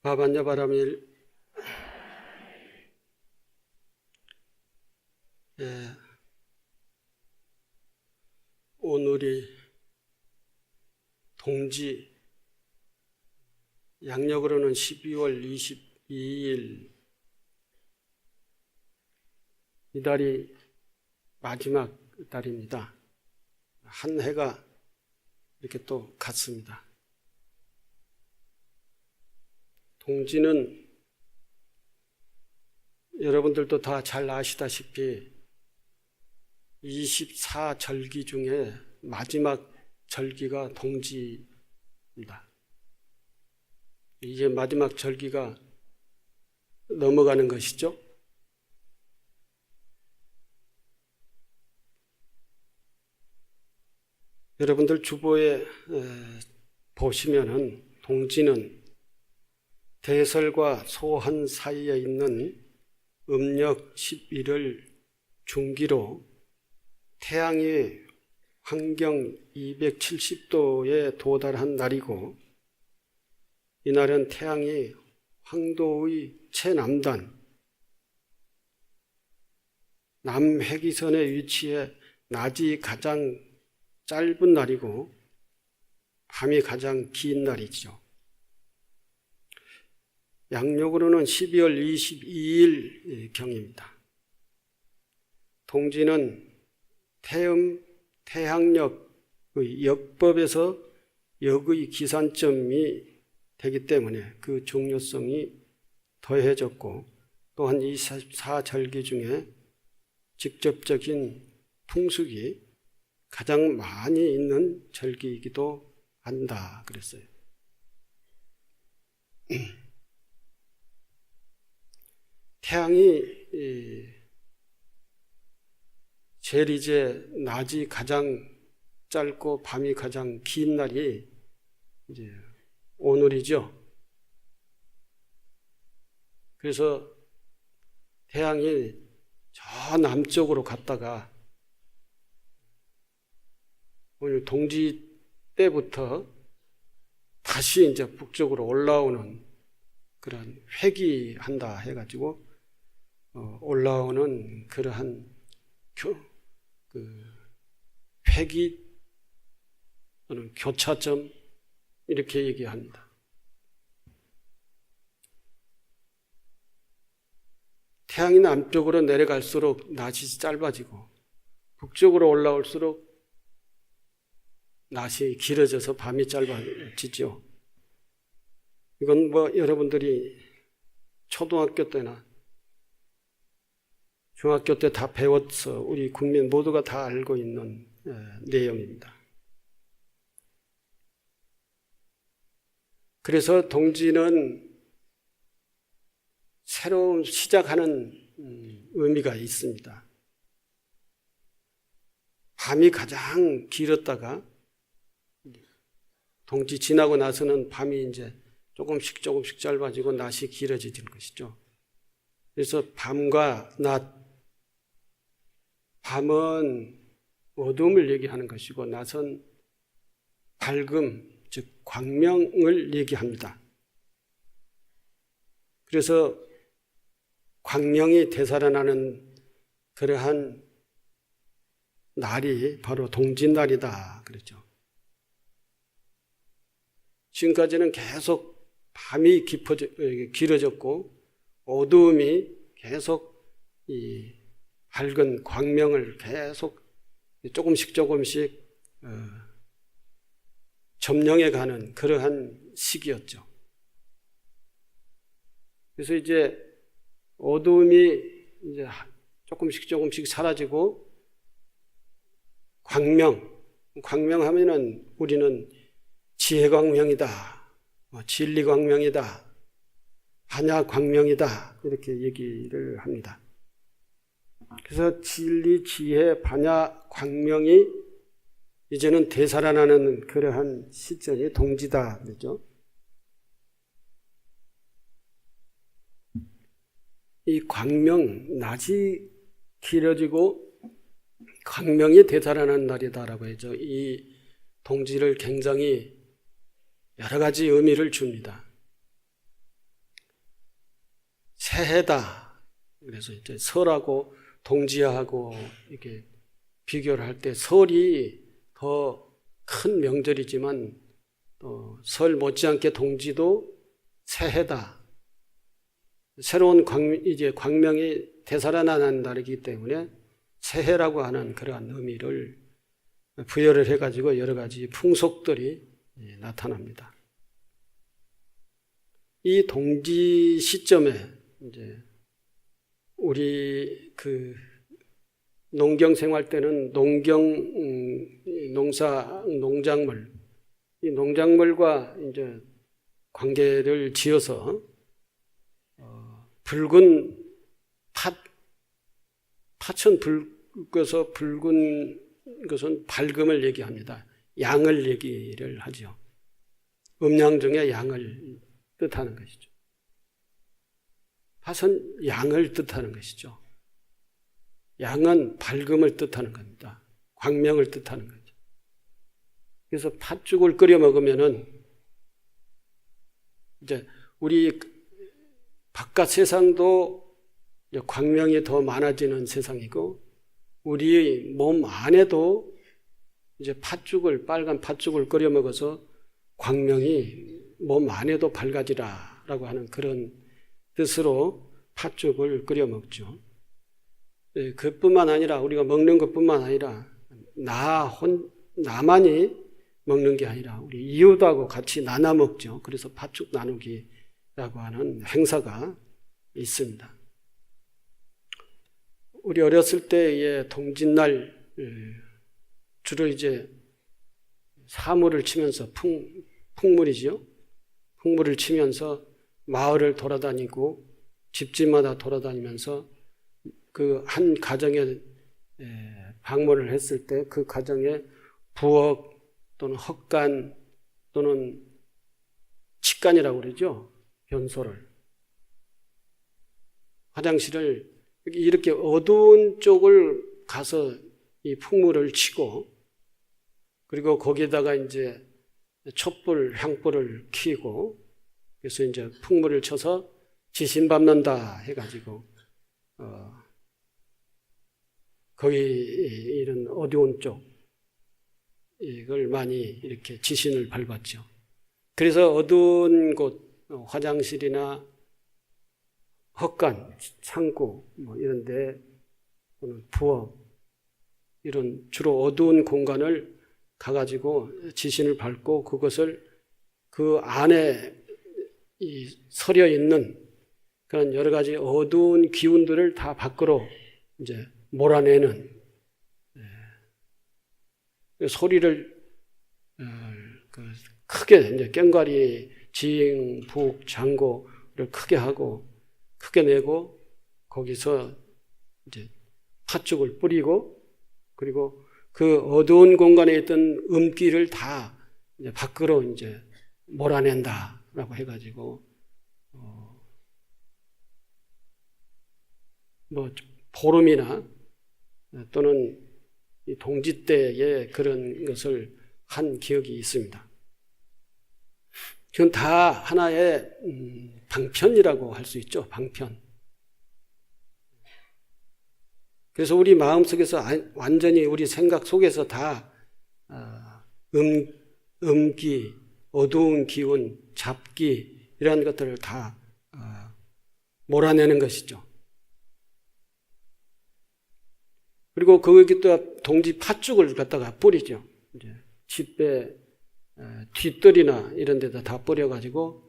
바반야 바라밀 오늘이 동지, 양력으로는 12월 22일, 이 달이 마지막 달입니다. 한 해가 이렇게 또 갔습니다. 동지는 여러분들도 다 잘 아시다시피 24절기 중에 마지막 절기가 동지입니다. 이제 마지막 절기가 넘어가는 것이죠. 여러분들 주보에 보시면은 동지는 대설과 소한 사이에 있는 음력 11월 중기로 태양이 환경 270도에 도달한 날이고, 이날은 태양이 황도의 최남단 남회기선에 위치해 낮이 가장 짧은 날이고 밤이 가장 긴 날이죠. 양력으로는 12월 22일 경입니다. 동지는 태양력의 역법에서 역의 기산점이 되기 때문에 그 중요성이 더해졌고, 또한 24절기 중에 직접적인 풍속이 가장 많이 있는 절기이기도 한다 그랬어요. 태양이 제일 이제 낮이 가장 짧고 밤이 가장 긴 날이 이제 오늘이죠. 그래서 태양이 저 남쪽으로 갔다가 오늘 동지 때부터 다시 이제 북쪽으로 올라오는 그런 회귀한다 해가지고 올라오는 그러한 회귀 또는 교차점 이렇게 얘기합니다. 태양이 남쪽으로 내려갈수록 낮이 짧아지고 북쪽으로 올라올수록 낮이 길어져서 밤이 짧아지죠. 이건 여러분들이 초등학교 때나 중학교 때 다 배웠어 우리 국민 모두가 다 알고 있는 내용입니다. 그래서 동지는 새로운 시작하는 의미가 있습니다. 밤이 가장 길었다가 동지 지나고 나서는 밤이 이제 조금씩 짧아지고 낮이 길어지는 것이죠. 그래서 밤과 낮, 밤은 어둠을 얘기하는 것이고 낮은 밝음, 즉 광명을 얘기합니다. 그래서 광명이 되살아나는 그러한 날이 바로 동짓날이다 그랬죠. 지금까지는 계속 밤이 길어졌고 어두움이 계속 이 밝은 광명을 계속 조금씩 점령해가는 그러한 시기였죠. 그래서 이제 어두움이 이제 조금씩 사라지고 광명하면은 우리는 지혜광명이다, 진리광명이다, 반야광명이다 이렇게 얘기를 합니다. 그래서 진리, 지혜, 반야, 광명이 이제는 되살아나는 그러한 시점이 동지다 그렇죠. 이 광명, 낮이 길어지고 광명이 되살아나는 날이다라고 해서 이 동지를 굉장히 여러 가지 의미를 줍니다. 새해다. 그래서 이제 설하고 동지하고 이렇게 비교를 할 때 설이 더 큰 명절이지만 또 설 못지않게 동지도 새해다. 새로운 이제 광명이 되살아나는 날이기 때문에 새해라고 하는 그러한 의미를 부여를 해가지고 여러 가지 풍속들이 나타납니다. 이 동지 시점에 이제 우리 농경 생활 때는 농작물, 이 농작물과 이제 관계를 지어서 붉은 팥은 붉어서 붉은 것은 밝음을 얘기합니다. 양을 얘기를 하죠. 음양 중에 양을 뜻하는 것이죠. 팥은 양을 뜻하는 것이죠. 양은 밝음을 뜻하는 겁니다. 광명을 뜻하는 거죠. 그래서 팥죽을 끓여 먹으면은 이제 우리 바깥 세상도 광명이 더 많아지는 세상이고 우리의 몸 안에도 이제 빨간 팥죽을 끓여 먹어서 광명이 몸 안에도 밝아지라라고 하는 그런 뜻으로 팥죽을 끓여 먹죠. 그뿐만 아니라 우리가 먹는 것뿐만 아니라 나만이 먹는 게 아니라 우리 이웃하고 같이 나눠 먹죠. 그래서 팥죽 나누기라고 하는 행사가 있습니다. 우리 어렸을 때의 동짓날 주로 이제 사물을 치면서 풍물이죠. 풍물을 치면서 마을을 돌아다니고 집집마다 돌아다니면서 그 한 가정에 방문을 했을 때 그 가정에 부엌 또는 헛간 또는 칙간이라고 그러죠. 변소를 화장실을 이렇게 어두운 쪽을 가서 이 풍물을 치고 그리고 거기에다가 이제 촛불, 향불을 켜고 그래서 이제 풍물을 쳐서 지신밟는다 해가지고 거기 이런 어두운 쪽 이걸 많이 이렇게 지신을 밟았죠. 그래서 어두운 곳 화장실이나 헛간, 창고 뭐 이런데 또는 부엌 이런 주로 어두운 공간을 가가지고 지신을 밟고 그것을 그 안에 서려 있는 그런 여러 가지 어두운 기운들을 다 밖으로 이제 몰아내는 소리를 크게 이제 꽹과리, 지잉, 북, 장고를 크게 하고 크게 내고 거기서 이제 팥죽을 뿌리고 그리고 그 어두운 공간에 있던 음기를 다 이제 밖으로 이제 몰아낸다라고 해가지고 뭐 보름이나 또는 이 동지 때에 그런 것을 한 기억이 있습니다. 그건 다 하나의 방편이라고 할 수 있죠. 방편. 그래서 우리 마음속에서 완전히 우리 생각 속에서 다 음기, 어두운 기운, 잡기 이런 것들을 다 몰아내는 것이죠. 그리고 거기 또 동지 팥죽을 갖다가 뿌리죠. 이제 집에 뒷뜰이나 이런 데다 다 뿌려가지고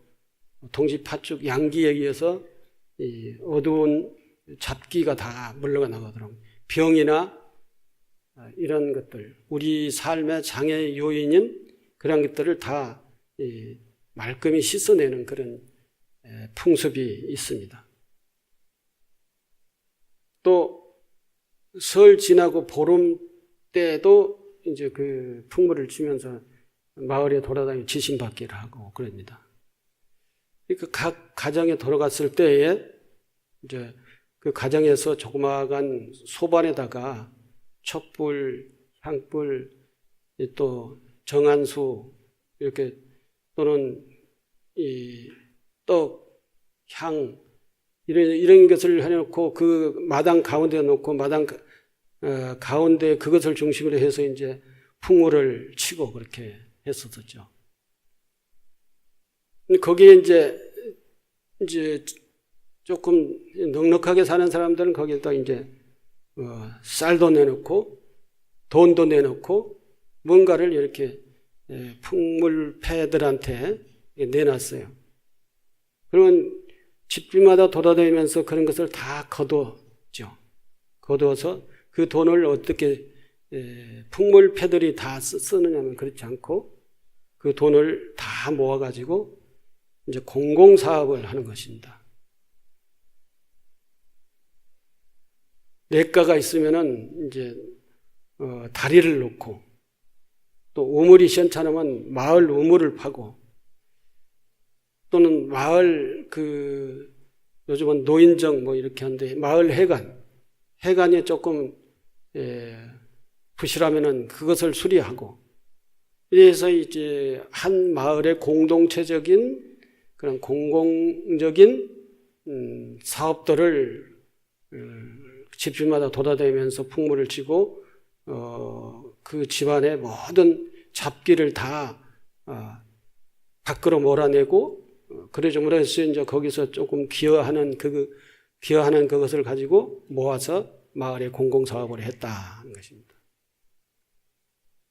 동지 팥죽 양기에 의해서 이 어두운 잡기가 다 물러가 나가더라고요. 병이나 이런 것들, 우리 삶의 장애 요인인 그런 것들을 다 말끔히 씻어내는 그런 풍습이 있습니다. 또 설 지나고 보름 때도 이제 그 풍물을 치면서 마을에 돌아다니며 지신받기를 하고 그럽니다. 그 각 가정에 돌아갔을 때에 이제 그 가정에서 조그마한 소반에다가 촛불, 향불, 또 정한수 이렇게 또는 이 떡, 향 이런 것을 해놓고 그 마당 가운데 놓고 마당 가운데 그것을 중심으로 해서 이제 풍물을 치고 그렇게 했었죠. 거기에 이제 조금 넉넉하게 사는 사람들은 거기에다 이제 쌀도 내놓고 돈도 내놓고 뭔가를 이렇게 풍물패들한테 내놨어요. 그러면 집집마다 돌아다니면서 그런 것을 다 거두었죠. 거두어서 그 돈을 어떻게 풍물패들이 다 쓰느냐면 그렇지 않고 그 돈을 다 모아가지고 이제 공공사업을 하는 것입니다. 냇가가 있으면은 이제 다리를 놓고 또 우물이 시원찮으면 마을 우물을 파고 또는 마을 요즘은 노인정 뭐 이렇게 하는데 마을 해관이 조금 부실하면은 그것을 수리하고 이래서 이제 한 마을의 공동체적인 그런 공공적인 사업들을 집집마다 돌아다니면서 풍물을 치고 그 집안의 모든 잡기를 다 밖으로 몰아내고 그러므로 해서 이제 거기서 조금 기여하는 그것을 가지고 모아서 마을의 공공사업을 했다는 것입니다.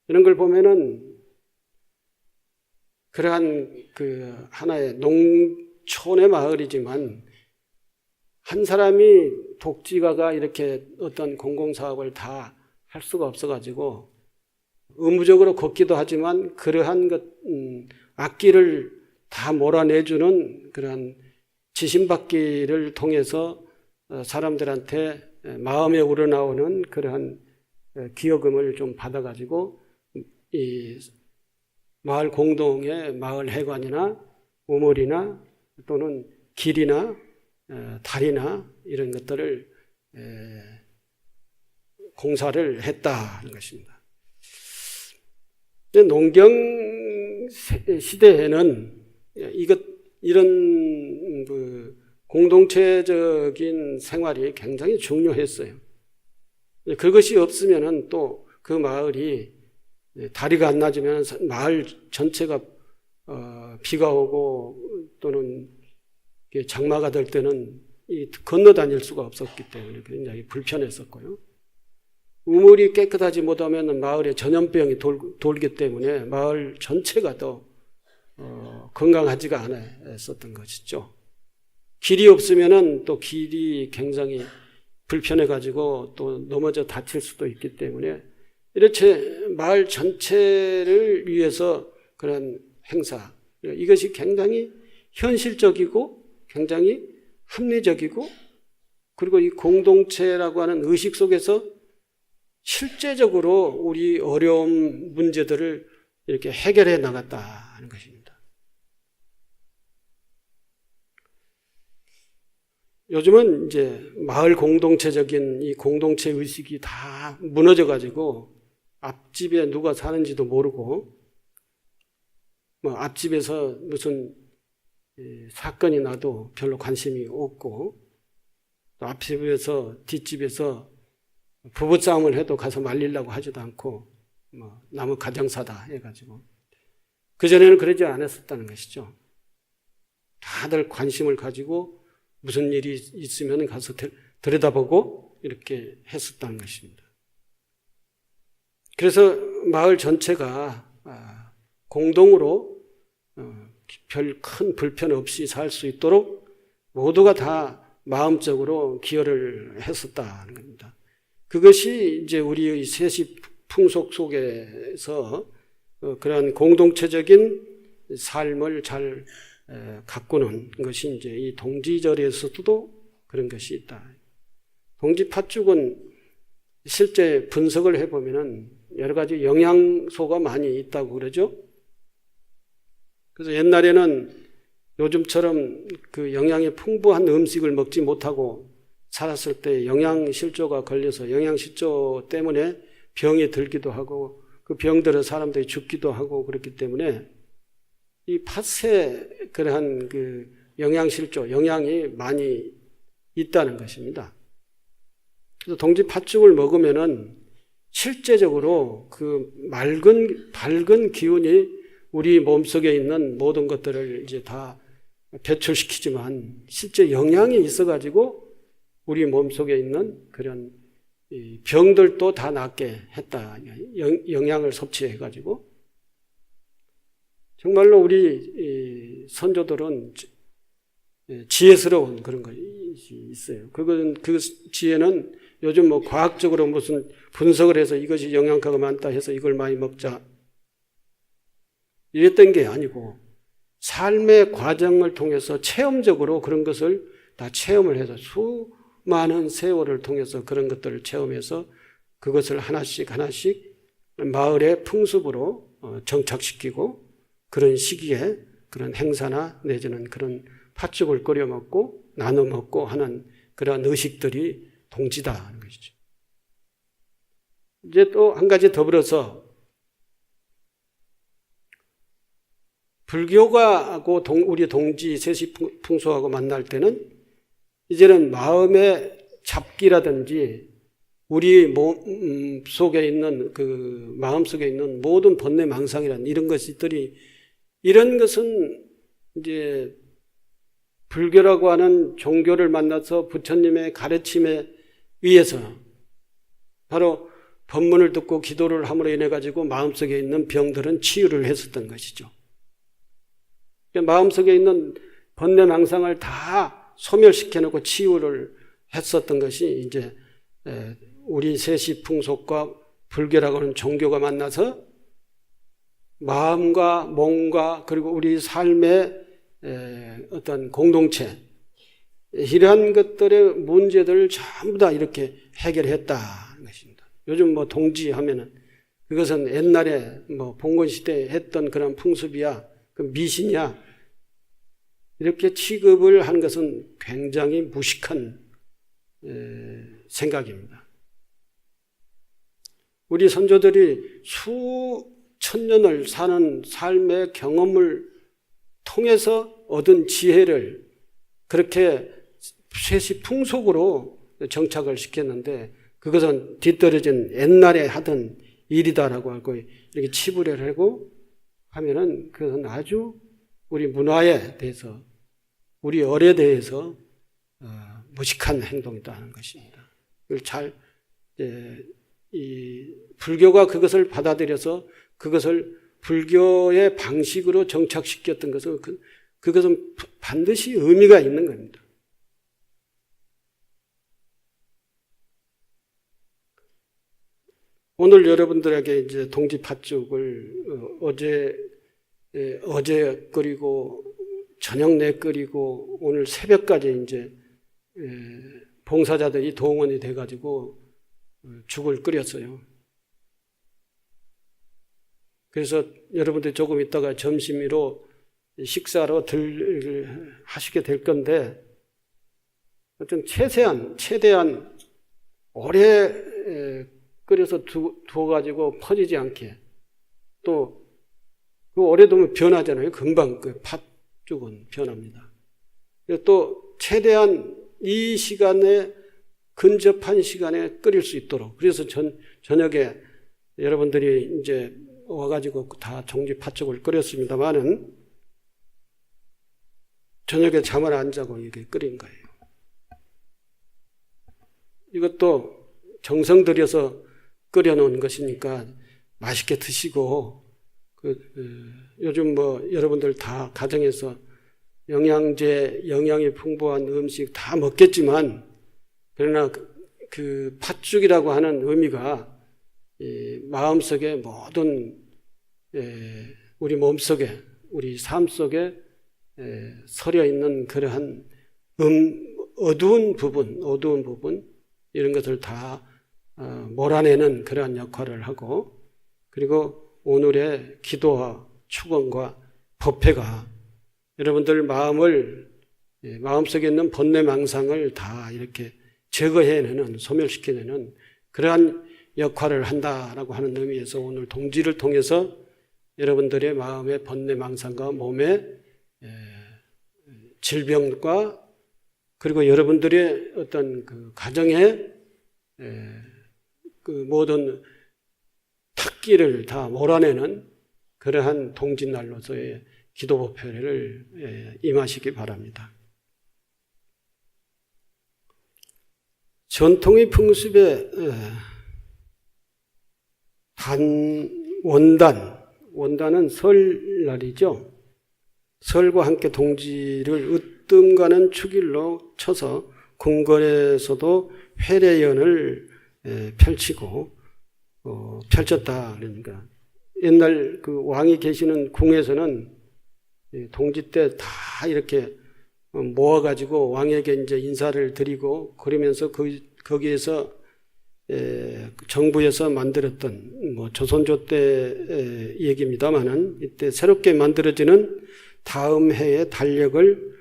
이런 걸 보면은 그러한 하나의 농촌의 마을이지만 한 사람이 독지가가 이렇게 어떤 공공사업을 다 할 수가 없어가지고 의무적으로 걷기도 하지만 그러한 악기를 다 몰아내주는 그러한 지신받기를 통해서 사람들한테 마음에 우러나오는 그러한 기여금을 좀 받아가지고 이 마을 공동의 마을 해관이나 우물이나 또는 길이나 다리나 이런 것들을 공사를 했다는 것입니다. 농경 시대에는 이런 공동체적인 생활이 굉장히 중요했어요. 그것이 없으면은 또 그 마을이 다리가 안 나지면 마을 전체가 비가 오고 또는 장마가 될 때는 건너 다닐 수가 없었기 때문에 굉장히 불편했었고요. 우물이 깨끗하지 못하면 마을에 전염병이 돌기 때문에 마을 전체가 더 건강하지가 않았었던 것이죠. 길이 없으면은 또 길이 굉장히 불편해가지고 또 넘어져 다칠 수도 있기 때문에 이렇게 마을 전체를 위해서 그런 행사, 이것이 굉장히 현실적이고 굉장히 합리적이고 그리고 이 공동체라고 하는 의식 속에서 실제적으로 우리 어려운 문제들을 이렇게 해결해 나갔다는 것입니다. 요즘은 이제 마을 공동체적인 이 공동체 의식이 다 무너져가지고 앞집에 누가 사는지도 모르고 앞집에서 무슨 사건이 나도 별로 관심이 없고 또 앞집에서 뒷집에서 부부싸움을 해도 가서 말리려고 하지도 않고 나무 가정사다 해가지고 그전에는 그러지 않았었다는 것이죠. 다들 관심을 가지고 무슨 일이 있으면 가서 들여다보고 이렇게 했었다는 것입니다. 그래서 마을 전체가 공동으로 별 큰 불편 없이 살 수 있도록 모두가 다 마음적으로 기여를 했었다는 겁니다. 그것이 이제 우리의 세시 풍속 속에서 그런 공동체적인 삶을 잘 가꾸는 것이 이제 이 동지절에서도 그런 것이 있다. 동지 팥죽은 실제 분석을 해보면은 여러 가지 영양소가 많이 있다고 그러죠. 그래서 옛날에는 요즘처럼 그 영양이 풍부한 음식을 먹지 못하고 살았을 때 영양실조가 걸려서 영양실조 때문에 병이 들기도 하고 그 병들어 사람들이 죽기도 하고 그렇기 때문에 이 팥에 그러한 그 영양실조, 영양이 많이 있다는 것입니다. 그래서 동지 팥죽을 먹으면은 실제적으로 그 밝은 기운이 우리 몸속에 있는 모든 것들을 이제 다 배출시키지만 실제 영향이 있어가지고 우리 몸속에 있는 그런 병들도 다 낫게 했다. 영양을 섭취해가지고. 정말로 우리 선조들은 지혜스러운 그런 것이 있어요. 그 지혜는 요즘 뭐 과학적으로 무슨 분석을 해서 이것이 영양가가 많다 해서 이걸 많이 먹자 이랬던 게 아니고 삶의 과정을 통해서 체험적으로 그런 것을 다 체험을 해서 수많은 세월을 통해서 그런 것들을 체험해서 그것을 하나씩 마을의 풍습으로 정착시키고 그런 시기에 그런 행사나 내지는 그런 팥죽을 끓여 먹고 나눠 먹고 하는 그런 의식들이 동지다 하는 것이죠. 이제 또 한 가지 더불어서 불교가 하고 우리 동지 세시풍소하고 만날 때는 이제는 마음의 잡기라든지 우리 몸 속에 있는 그 마음 속에 있는 모든 번뇌 망상이라는 이런 것들이 이런 것은 이제 불교라고 하는 종교를 만나서 부처님의 가르침에 의해서 바로 법문을 듣고 기도를 함으로 인해 가지고 마음속에 있는 병들은 치유를 했었던 것이죠. 마음속에 있는 번뇌 망상을 다 소멸시켜 놓고 치유를 했었던 것이 이제 우리 세시풍속과 불교라고 하는 종교가 만나서 마음과 몸과 그리고 우리 삶의 어떤 공동체 이러한 것들의 문제들을 전부 다 이렇게 해결했다는 것입니다. 요즘 뭐 동지하면은 그것은 옛날에 뭐 봉건 시대에 했던 그런 풍습이야, 그 미신이야 이렇게 취급을 한 것은 굉장히 무식한 생각입니다. 우리 선조들이 수천 년을 사는 삶의 경험을 통해서 얻은 지혜를 그렇게 세시풍속으로 정착을 시켰는데 그것은 뒤떨어진 옛날에 하던 일이다라고 하고 이렇게 치부를 하고 하면은 그것은 아주 우리 문화에 대해서 우리 얼에 대해서 무식한 행동이다 하는 것입니다. 이 불교가 그것을 받아들여서 그것을 불교의 방식으로 정착시켰던 것은 그것은 반드시 의미가 있는 겁니다. 오늘 여러분들에게 이제 동지 팥죽을 어제 끓이고 저녁 내 끓이고 오늘 새벽까지 이제 봉사자들이 동원이 돼가지고 죽을 끓였어요. 그래서 여러분들 조금 있다가 점심으로 식사로 하시게 될 건데 어떤 최대한 오래 끓여서 두어가지고 퍼지지 않게 또 그 오래 두면 변하잖아요. 금방 그 팥죽은 변합니다. 또 최대한 이 시간에 근접한 시간에 끓일 수 있도록 그래서 저녁에 여러분들이 이제 와가지고 다 종지 팥죽을 끓였습니다만은 저녁에 잠을 안 자고 이게 끓인 거예요. 이것도 정성 들여서 끓여놓은 것이니까 맛있게 드시고 요즘 뭐 여러분들 다 가정에서 영양이 풍부한 음식 다 먹겠지만 그러나 그 팥죽이라고 하는 의미가 마음속에 모든 우리 몸속에 우리 삶 속에 서려 있는 그러한 어두운 부분 이런 것을 다 몰아내는 그러한 역할을 하고 그리고 오늘의 기도와 축원과 법회가 여러분들 마음속에 있는 번뇌망상을 다 이렇게 제거해내는 소멸시켜내는 그러한 역할을 한다라고 하는 의미에서 오늘 동지를 통해서 여러분들의 마음의 번뇌망상과 몸의 질병과 그리고 여러분들의 어떤 그 가정에 그 모든 탁기를 다 몰아내는 그러한 동짓날로서의 기도법회를 임하시기 바랍니다. 전통의 풍습에 원단은 설날이죠. 설과 함께 동지를 으뜸 가는 축일로 쳐서 궁궐에서도 회례연을 펼치고 펼쳤다. 그러니까 옛날 그 왕이 계시는 궁에서는 동지 때 다 이렇게 모아가지고 왕에게 이제 인사를 드리고 그러면서 거기에서 정부에서 만들었던 뭐 조선조 때 얘기입니다만은 이때 새롭게 만들어지는 다음 해의 달력을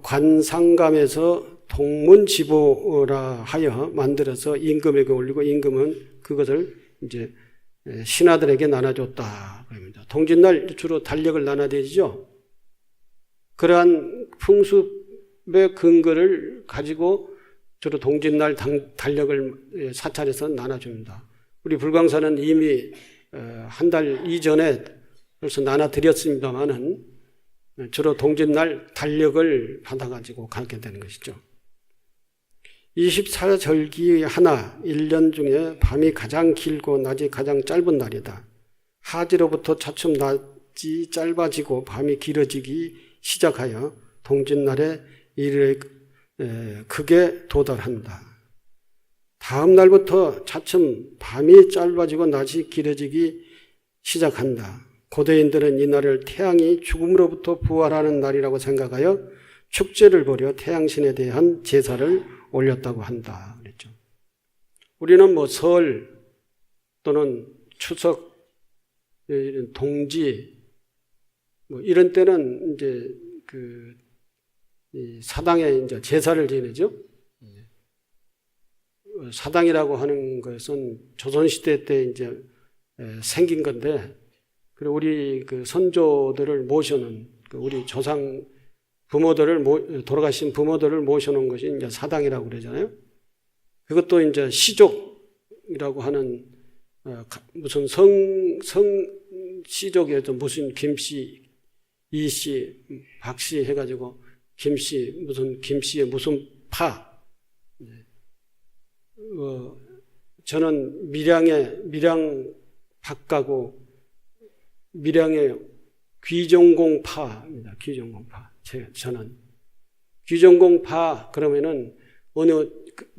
관상감에서 동문지보라 하여 만들어서 임금에게 올리고 임금은 그것을 이제 신하들에게 나눠줬다. 그럽니다. 동짓날 주로 달력을 나눠드리죠. 그러한 풍습의 근거를 가지고 주로 동짓날 달력을 사찰에서 나눠줍니다. 우리 불광사는 이미 한 달 이전에 벌써 나눠드렸습니다만은 주로 동짓날 달력을 받아가지고 가게 되는 것이죠. 24절기의 하나, 1년 중에 밤이 가장 길고 낮이 가장 짧은 날이다. 하지로부터 차츰 낮이 짧아지고 밤이 길어지기 시작하여 동짓날에 이르러 크게 도달한다. 다음 날부터 차츰 밤이 짧아지고 낮이 길어지기 시작한다. 고대인들은 이 날을 태양이 죽음으로부터 부활하는 날이라고 생각하여 축제를 벌여 태양신에 대한 제사를 올렸다고 한다. 그랬죠. 우리는 뭐 설 또는 추석, 동지 뭐 이런 때는 이제 그 사당에 이제 제사를 지내죠. 사당이라고 하는 것은 조선시대 때 이제 생긴 건데, 그리고 우리 그 선조들을 모셔놓은 우리 조상 부모들을 돌아가신 부모들을 모셔놓은 것이 이제 사당이라고 그러잖아요. 그것도 이제 시족이라고 하는 무슨 성 시족에도 무슨 김씨, 이씨, 박씨 해가지고 김씨 무슨 김씨의 무슨 파. 저는 밀양 박가고 밀양의 귀정공파입니다. 귀정공파. 저는 귀정공파 그러면은 어느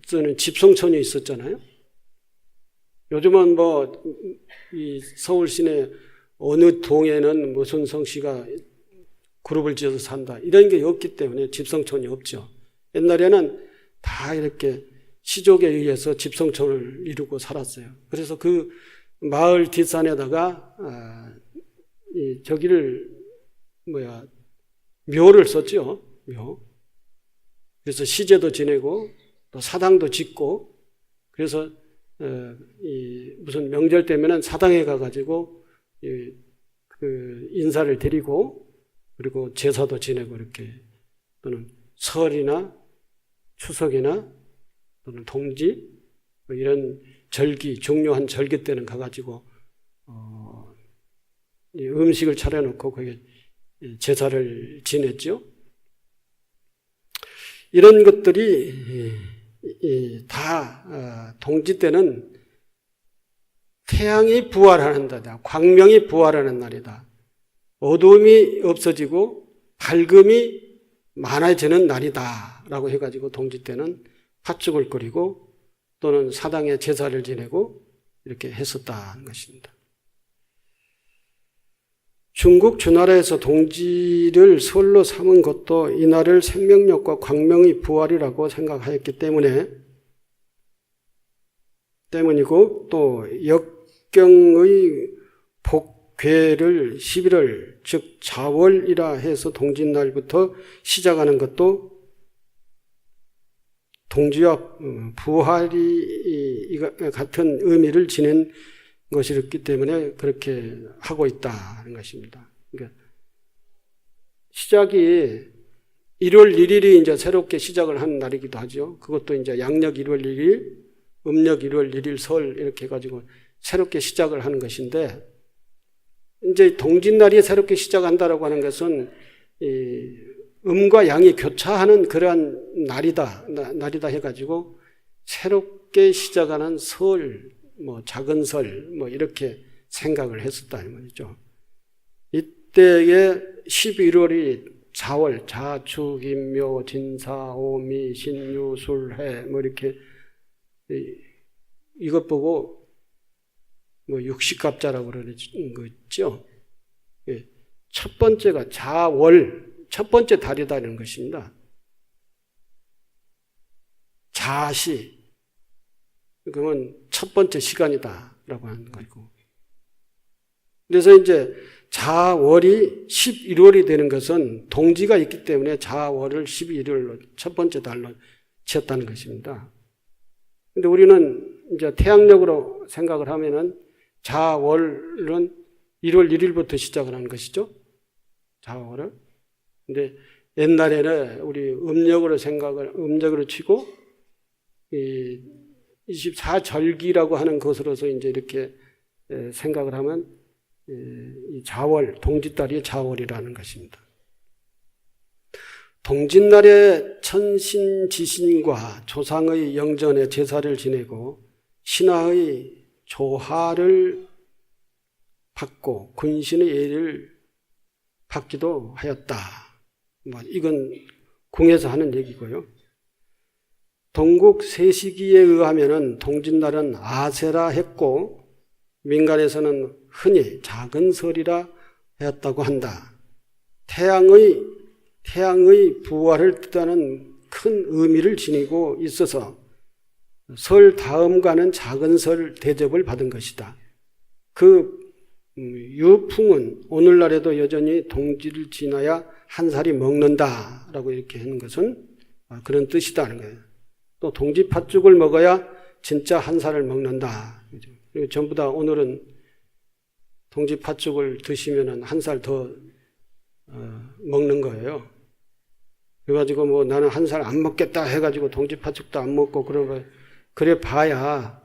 저는 집성촌이 있었잖아요. 요즘은 뭐 이 서울 시내 어느 동에는 무슨 성씨가 그룹을 지어서 산다 이런 게 없기 때문에 집성촌이 없죠. 옛날에는 다 이렇게 시족에 의해서 집성촌을 이루고 살았어요. 그래서 그 마을 뒷산에다가 저기를 묘를 썼죠. 묘. 그래서 시제도 지내고 또 사당도 짓고 그래서 무슨 명절 때면은 사당에 가가지고 그 인사를 드리고 그리고 제사도 지내고 이렇게 또는 설이나 추석이나 또는 동지 이런 절기 중요한 절기 때는 가가지고 음식을 차려놓고 거기에 제사를 지냈죠. 이런 것들이 다 동지 때는 태양이 부활하는 날이다. 광명이 부활하는 날이다. 어두움이 없어지고 밝음이 많아지는 날이다 라고 해가지고 동지 때는 팥죽을 끓이고 또는 사당에 제사를 지내고 이렇게 했었다는 것입니다. 중국 주나라에서 동지를 설로 삼은 것도 이날을 생명력과 광명의 부활이라고 생각하였기 때문이고 또 역경의 복괴를 11월 즉 자월이라 해서 동짓날부터 시작하는 것도 동지와 부활이 같은 의미를 지닌 것이었기 때문에 그렇게 하고 있다는 것입니다. 그러니까 시작이 1월 1일이 이제 새롭게 시작을 하는 날이기도 하죠. 그것도 이제 양력 1월 1일, 음력 1월 1일 설 이렇게 해가지고 새롭게 시작을 하는 것인데, 이제 동짓날이 새롭게 시작한다라고 하는 것은 이 음과 양이 교차하는 그러한 날이다 해가지고 새롭게 시작하는 설, 뭐 작은 설, 뭐 이렇게 생각을 했었다 이 말이죠. 이때에 11월이 자월, 자축, 임묘, 진사, 오미, 신유, 술해 뭐 이렇게 이것 보고 뭐 육식갑자라고 그러는 거 있죠. 첫 번째가 자월, 첫 번째 달이다는 것입니다. 자시, 그러면 첫 번째 시간이다라고 하는 거고. 그래서 이제 자월이 11월이 되는 것은 동지가 있기 때문에 자월을 11월로 첫 번째 달로 지었다는 것입니다. 근데 우리는 이제 태양력으로 생각을 하면은 자월은 1월 1일부터 시작을 하는 것이죠. 자월을. 근데 옛날에는 우리 음력으로 치고, 24절기라고 하는 것으로서 이제 이렇게 생각을 하면, 이 자월, 동짓달이 자월이라는 것입니다. 동짓날에 천신지신과 조상의 영전에 제사를 지내고 신하의 조화를 받고 군신의 예를 받기도 하였다. 이건 궁에서 하는 얘기고요. 동국 세시기에 의하면은 동짓날은 아세라 했고 민간에서는 흔히 작은 설이라 하였다고 한다. 태양의 부활을 뜻하는 큰 의미를 지니고 있어서 설 다음과는 작은 설 대접을 받은 것이다. 그 유풍은 오늘날에도 여전히 동지를 지나야 한 살이 먹는다라고 이렇게 하는 것은 그런 뜻이다는 거예요. 또 동지 팥죽을 먹어야 진짜 한 살을 먹는다. 그리고 전부 다 오늘은 동지 팥죽을 드시면 한 살 더 먹는 거예요. 그래가지고 뭐 나는 한 살 안 먹겠다 해가지고 동지 팥죽도 안 먹고 그런 거 그래 봐야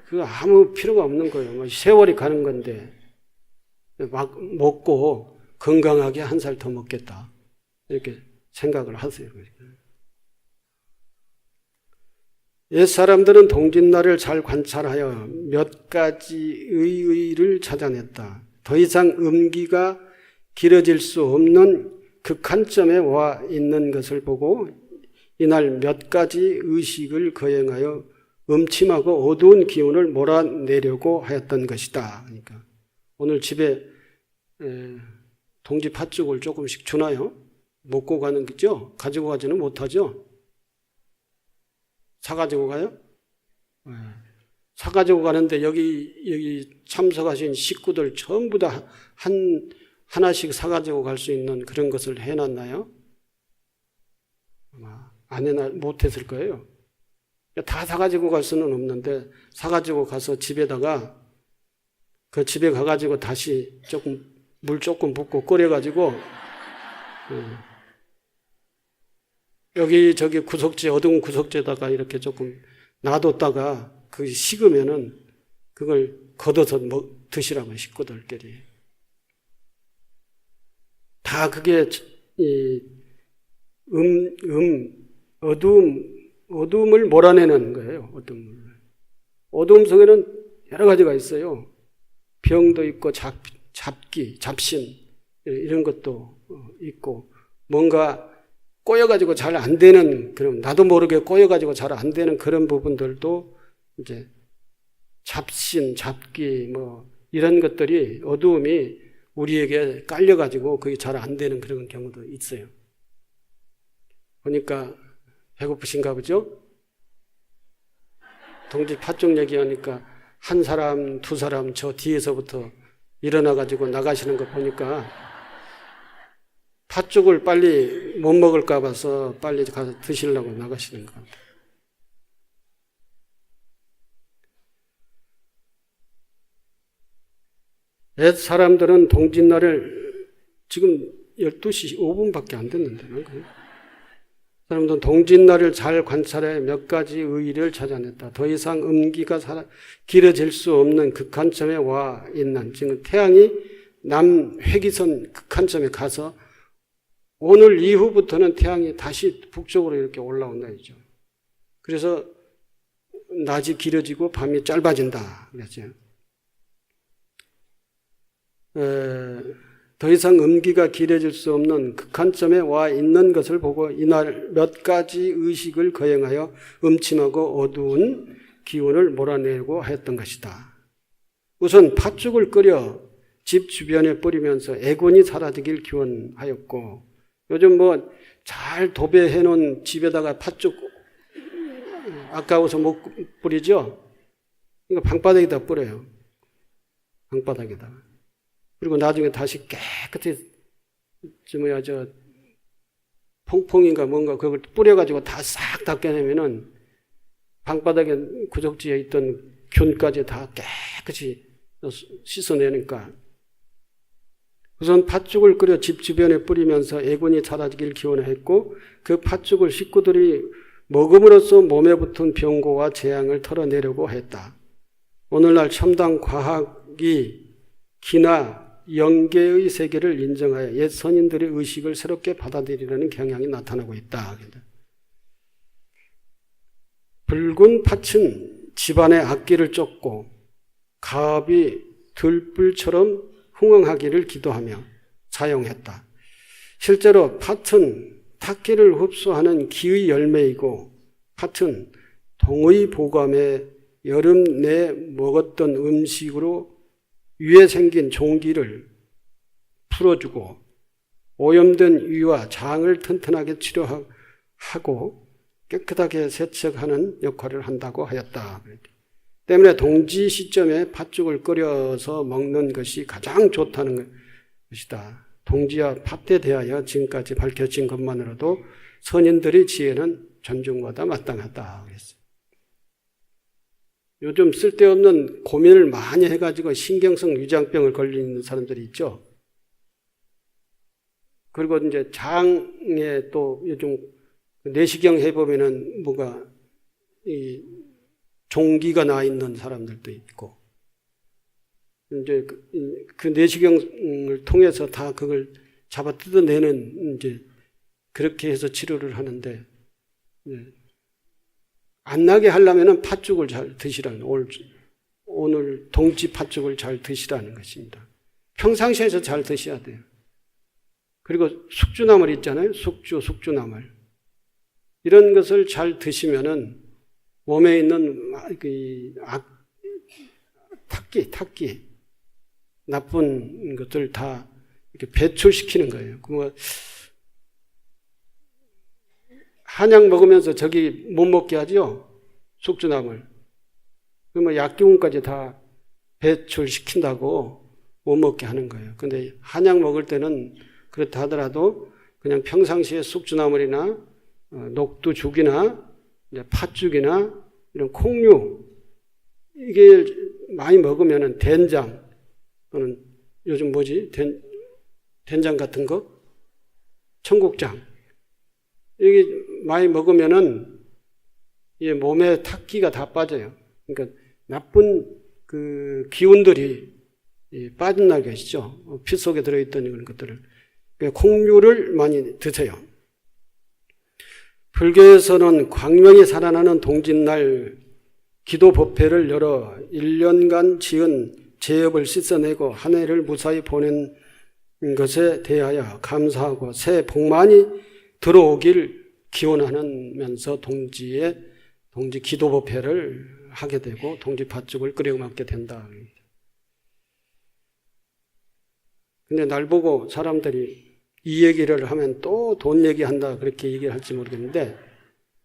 그 아무 필요가 없는 거예요. 뭐 세월이 가는 건데 막 먹고 건강하게 한 살 더 먹겠다 이렇게 생각을 하세요. 옛 사람들은 동짓날을 잘 관찰하여 몇 가지 의의를 찾아냈다. 더 이상 음기가 길어질 수 없는 극한점에 와 있는 것을 보고 이날 몇 가지 의식을 거행하여 음침하고 어두운 기운을 몰아내려고 하였던 것이다. 그러니까 오늘 집에 동지 팥죽을 조금씩 주나요? 먹고 가는 거죠? 가지고 가지는 못하죠? 사가지고 가요? 사가지고 가는데 여기 참석하신 식구들 전부 다 하나씩 사가지고 갈 수 있는 그런 것을 해놨나요? 아마 못했을 거예요. 다 사가지고 갈 수는 없는데 사가지고 가서 집에다가 그 집에 가가지고 다시 물 조금 붓고 끓여가지고 여기 저기 어두운 구석지에다가 이렇게 조금 놔뒀다가 그게 식으면은 그걸 걷어서 드시라고 식구들끼리. 다 그게 어두움을 몰아내는 거예요. 어두움 속에는 여러 가지가 있어요. 병도 있고 잡신 이런 것도 있고 뭔가 꼬여가지고 잘 안 되는 그런 나도 모르게 꼬여가지고 잘 안 되는 그런 부분들도 이제 잡신, 잡기 뭐 이런 것들이 어두움이 우리에게 깔려가지고 그게 잘 안 되는 그런 경우도 있어요. 보니까 배고프신가 보죠? 동지 팥죽 얘기하니까 한 사람, 두 사람 저 뒤에서부터 일어나가지고 나가시는 거 보니까 팥죽을 빨리 못 먹을까 봐서 빨리 가서 드시려고 나가시는 것 같아요. 옛 사람들은 동짓날을 지금 12시 5분밖에 안 됐는데. 사람들은 동짓날을 잘 관찰해 몇 가지 의의를 찾아냈다. 더 이상 음기가 길어질 수 없는 극한점에 와 있는, 지금 태양이 남회기선 극한점에 가서 오늘 이후부터는 태양이 다시 북쪽으로 이렇게 올라온다 이죠. 그래서 낮이 길어지고 밤이 짧아진다 그랬죠. 더 이상 음기가 길어질 수 없는 극한점에 와 있는 것을 보고 이날 몇 가지 의식을 거행하여 음침하고 어두운 기운을 몰아내고 하였던 것이다. 우선 팥죽을 끓여 집 주변에 뿌리면서 애군이 사라지길 기원하였고, 요즘 뭐 잘 도배해 놓은 집에다가 팥죽 아까워서 못 뿌리죠? 이거 방바닥에다 뿌려요. 방바닥에다가. 그리고 나중에 다시 깨끗이 퐁퐁인가 뭔가 그걸 뿌려가지고 다 싹 닦아내면은 방바닥에 구적지에 있던 균까지 다 깨끗이 씻어내니까. 우선 팥죽을 끓여 집 주변에 뿌리면서 애군이 사라지길 기원했고, 그 팥죽을 식구들이 먹음으로써 몸에 붙은 병고와 재앙을 털어내려고 했다. 오늘날 첨단 과학이 기나 영계의 세계를 인정하여 옛 선인들의 의식을 새롭게 받아들이려는 경향이 나타나고 있다. 붉은 팥은 집안의 악기를 쫓고 가업이 들불처럼 흥황하기를 기도하며 사용했다. 실제로 팥은 탁기를 흡수하는 기의 열매이고, 팥은 동의 보감에 여름 내 먹었던 음식으로 위에 생긴 종기를 풀어주고 오염된 위와 장을 튼튼하게 치료하고 깨끗하게 세척하는 역할을 한다고 하였다. 때문에 동지 시점에 팥죽을 끓여서 먹는 것이 가장 좋다는 것이다. 동지와 팥에 대하여 지금까지 밝혀진 것만으로도 선인들의 지혜는 존중받아 마땅하다. 그랬어요. 요즘 쓸데없는 고민을 많이 해가지고 신경성 위장병을 걸리는 사람들이 있죠. 그리고 이제 장에 또 요즘 내시경 해보면은 뭐가 종기가 나 있는 사람들도 있고, 이제 그 내시경을 통해서 다 그걸 잡아 뜯어내는 이제 그렇게 해서 치료를 하는데, 안 나게 하려면은 팥죽을 잘 드시라는, 오늘 동지 팥죽을 잘 드시라는 것입니다. 평상시에서 잘 드셔야 돼요. 그리고 숙주나물 있잖아요. 숙주나물. 이런 것을 잘 드시면은 몸에 있는 탁기, 나쁜 것들 다 이렇게 배출시키는 거예요. 그뭐 한약 먹으면서 저기 못 먹게 하죠. 숙주나물. 그러면 약기운까지 다 배출시킨다고 못 먹게 하는 거예요. 근데 한약 먹을 때는 그렇다 하더라도 그냥 평상시에 숙주나물이나 녹두죽이나 팥죽이나 이런 콩류, 이게 많이 먹으면은 된장 또는 요즘 뭐지? 된장 같은 거? 청국장. 이게 많이 먹으면은 이 몸에 탁기가 다 빠져요. 그러니까 나쁜 그 기운들이 빠져나게 하시죠. 피 속에 들어있던 이런 것들을. 그러니까 콩류를 많이 드세요. 불교에서는 광명이 살아나는 동짓날 기도 법회를 열어 1년간 지은 죄업을 씻어내고 한 해를 무사히 보낸 것에 대하여 감사하고 새해 복 많이 들어오길 기원하면서 동지 기도 법회를 하게 되고 동지 팥죽을 끓여 먹게 된다. 근데 날 보고 사람들이 이 얘기를 하면 또 돈 얘기한다 그렇게 얘기를 할지 모르겠는데,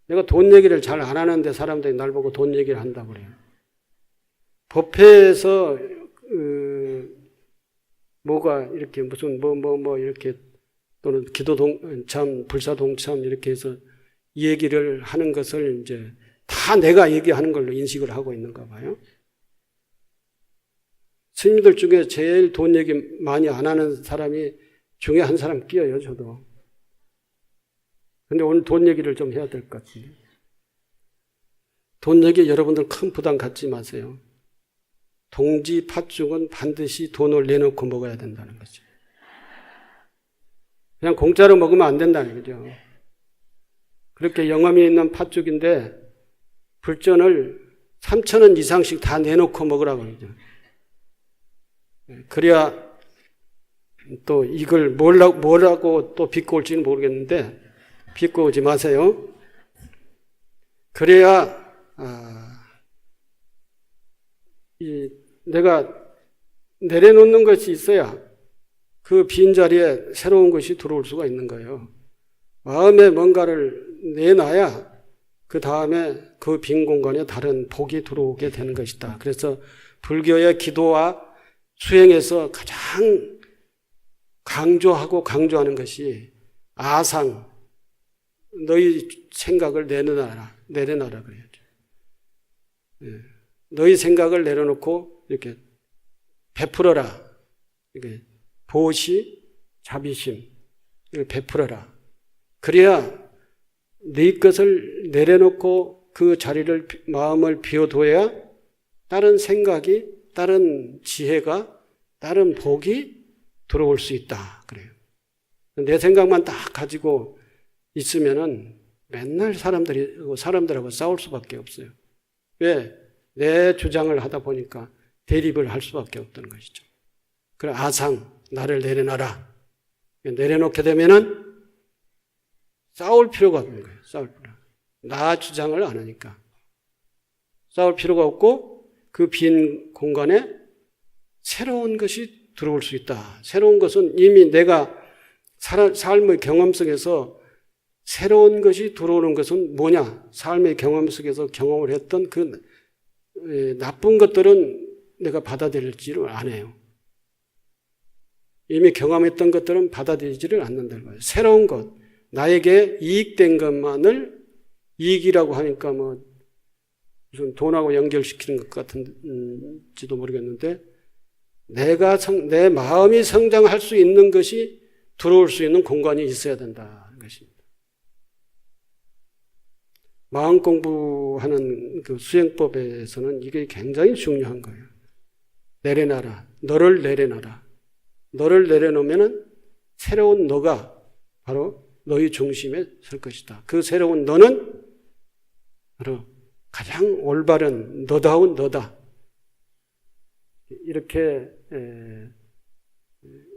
내가 돈 얘기를 잘 안 하는데 사람들이 날 보고 돈 얘기를 한다고 그래요. 법회에서 뭐가 이렇게 무슨 뭐 이렇게 또는 기도 동참, 불사 동참 이렇게 해서 이 얘기를 하는 것을 이제 다 내가 얘기하는 걸로 인식을 하고 있는가 봐요. 스님들 중에 제일 돈 얘기 많이 안 하는 사람이 중에 한 사람 끼어요, 저도. 근데 오늘 돈 얘기를 좀 해야 될 것 같은데. 돈 얘기 여러분들 큰 부담 갖지 마세요. 동지 팥죽은 반드시 돈을 내놓고 먹어야 된다는 거죠. 그냥 공짜로 먹으면 안 된다는 거죠. 그렇게 영험이 있는 팥죽인데 불전을 3,000원 이상씩 다 내놓고 먹으라고 그러죠. 그래야 또 이걸 뭐라고 또 비꼬올지는 모르겠는데 비꼬오지 마세요. 그래야 내가 내려놓는 것이 있어야 그 빈자리에 새로운 것이 들어올 수가 있는 거예요. 마음에 뭔가를 내놔야 그 다음에 그 빈 공간에 다른 복이 들어오게 되는 것이다. 그래서 불교의 기도와 수행에서 가장 강조하는 것이 아상, 너희 생각을 내려놔라 그래야죠. 너희 생각을 내려놓고 이렇게 베풀어라. 이렇게 보시, 자비심, 이걸 베풀어라. 그래야 네 것을 내려놓고 그 자리를, 마음을 비워둬야 다른 생각이, 다른 지혜가, 다른 복이 들어올 수 있다. 그래요. 내 생각만 딱 가지고 있으면은 맨날 사람들하고 싸울 수밖에 없어요. 왜? 내 주장을 하다 보니까 대립을 할 수밖에 없다는 것이죠. 그래, 아상, 나를 내려놔라. 내려놓게 되면은 싸울 필요가 없는 거예요. 싸울 필요. 나 주장을 안 하니까. 싸울 필요가 없고 그 빈 공간에 새로운 것이 들어올 수 있다. 새로운 것은 이미 내가 삶의 경험 속에서 새로운 것이 들어오는 것은 뭐냐? 삶의 경험 속에서 경험을 했던 그 나쁜 것들은 내가 받아들일지를 안 해요. 이미 경험했던 것들은 받아들이지를 않는다는 거예요. 새로운 것, 나에게 이익된 것만을 이익이라고 하니까 뭐 무슨 돈하고 연결시키는 것 같은지도 모르겠는데 내 마음이 성장할 수 있는 것이 들어올 수 있는 공간이 있어야 된다는 것입니다. 마음 공부하는 그 수행법에서는 이게 굉장히 중요한 거예요. 내려놔라. 너를 내려놔라. 너를 내려놓으면은 새로운 너가 바로 너의 중심에 설 것이다. 그 새로운 너는 바로 가장 올바른 너다운 너다. 이렇게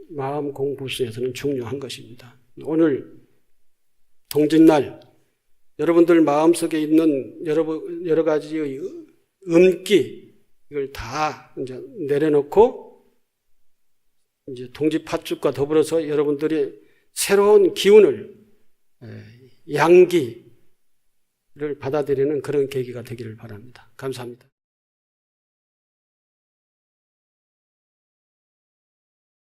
마음 공부에서는 중요한 것입니다. 오늘 동짓날 여러분들 마음속에 있는 여러 가지의 음기 이걸 다 이제 내려놓고 이제 동지 팥죽과 더불어서 여러분들이 새로운 기운을 양기를 받아들이는 그런 계기가 되기를 바랍니다. 감사합니다.